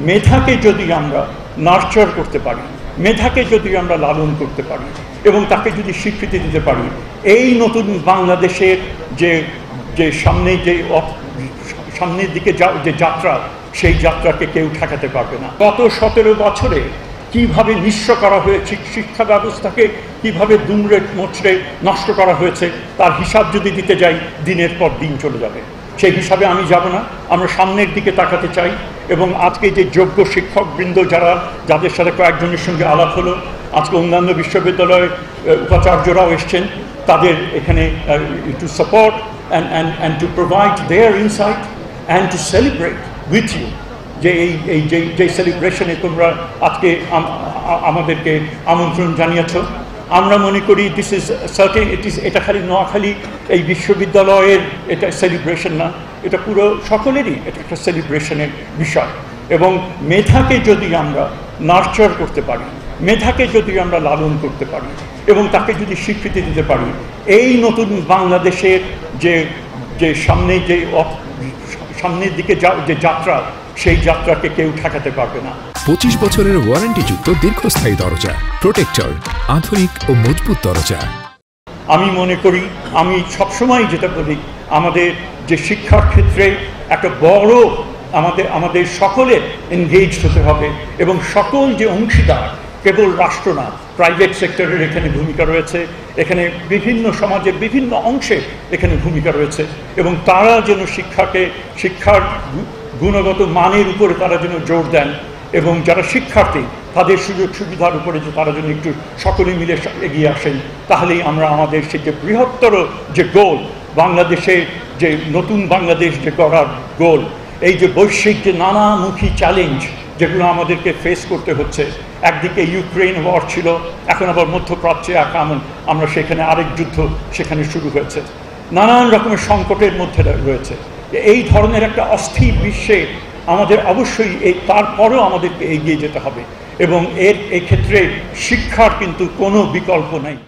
মেধাকে যদি আমরা নার্চার করতে পারি, মেধাকে যদি আমরা লালন করতে পারি এবং তাকে যদি স্বীকৃতি দিতে পারি, এই নতুন বাংলাদেশের যে সামনের দিকে যে যাত্রা, সেই যাত্রাকে কেউ ঠেকাতে পারবে না। গত 17 বছরে কিভাবে নিঃস্ব করা হয়েছে শিক্ষা ব্যবস্থাকে, কিভাবে দুমড়ে মুচড়ে নষ্ট করা হয়েছে, তার হিসাব যদি দিতে যাই দিনের পর দিন চলে যাবে। সেই হিসাবে আমি যাব না, আমরা সামনের দিকে তাকাতে চাই। এবং আজকে যে যোগ্য শিক্ষকবৃন্দ যাদের সাথে কয়েকজনের সঙ্গে আলাপ হলো, আজকে অন্যান্য বিশ্ববিদ্যালয়ের উপাচার্যরাও এসছেন, তাদের এখানে to support and to provide their insight and to celebrate with you যে সেলিব্রেশনে তোমরা আজকে আমাদেরকে আমন্ত্রণ জানিয়েছ। আমরা মনে করি দিস ইজ সার্টেন, এটা খালি নোয়াখালী এই বিশ্ববিদ্যালয়ের এটা সেলিব্রেশন না, এটা পুরো সকলেরই এটা একটা সেলিব্রেশনের বিষয়। এবং মেধাকে যদি আমরা নার্চার করতে পারি, মেধাকে যদি আমরা লালন করতে পারি এবং তাকে যদি স্বীকৃতি দিতে পারি, এই নতুন বাংলাদেশের যে সামনের দিকে যে যাত্রা, সেই যাত্রাকে কেউ ঠেকাতে পারবে না। 25 বছরের ওয়ারেন্টিযুক্ত দীর্ঘস্থায়ী দরজা প্রোটেক্টর, আধুনিক ও মজবুত দরজা। আমি মনে করি, আমি সবসময় যেটা বলি, আমাদের যে শিক্ষার ক্ষেত্রে একটা বড় আমাদের সকলের এনগেজড হতে হবে এবং সকল যে অংশীদার, কেবল রাষ্ট্র না, প্রাইভেট সেক্টরের এখানে ভূমিকা রয়েছে, এখানে বিভিন্ন সমাজের বিভিন্ন অংশে এখানে ভূমিকা রয়েছে এবং তারা যেন শিক্ষার গুণগত মানের উপরে তারা যেন জোর দেন এবং যারা শিক্ষার্থী তাদের সুযোগ সুবিধার উপরে যে তারা যেন একটু সকলে মিলে এগিয়ে আসেন, তাহলেই আমরা আমাদের সেই যে বৃহত্তর যে গোল, বাংলাদেশে যে নতুন বাংলাদেশ যে গড়ার গোল, এই যে বৈশ্বিক যে নানামুখী চ্যালেঞ্জ যেগুলো আমাদেরকে ফেস করতে হচ্ছে, একদিকে ইউক্রেন ওয়ার ছিল, এখন আবার মধ্যপ্রাচ্যে আমরা সেখানে আরেক যুদ্ধ সেখানে শুরু হয়েছে, নানান রকমের সংকটের মধ্যে রয়েছে। এই ধরনের একটা অস্থির বিশ্বে আমাদের অবশ্যই তারপরেও আমাদেরকে এগিয়ে যেতে হবে এবং এই ক্ষেত্রে শিক্ষার কিন্তু কোনো বিকল্প নেই।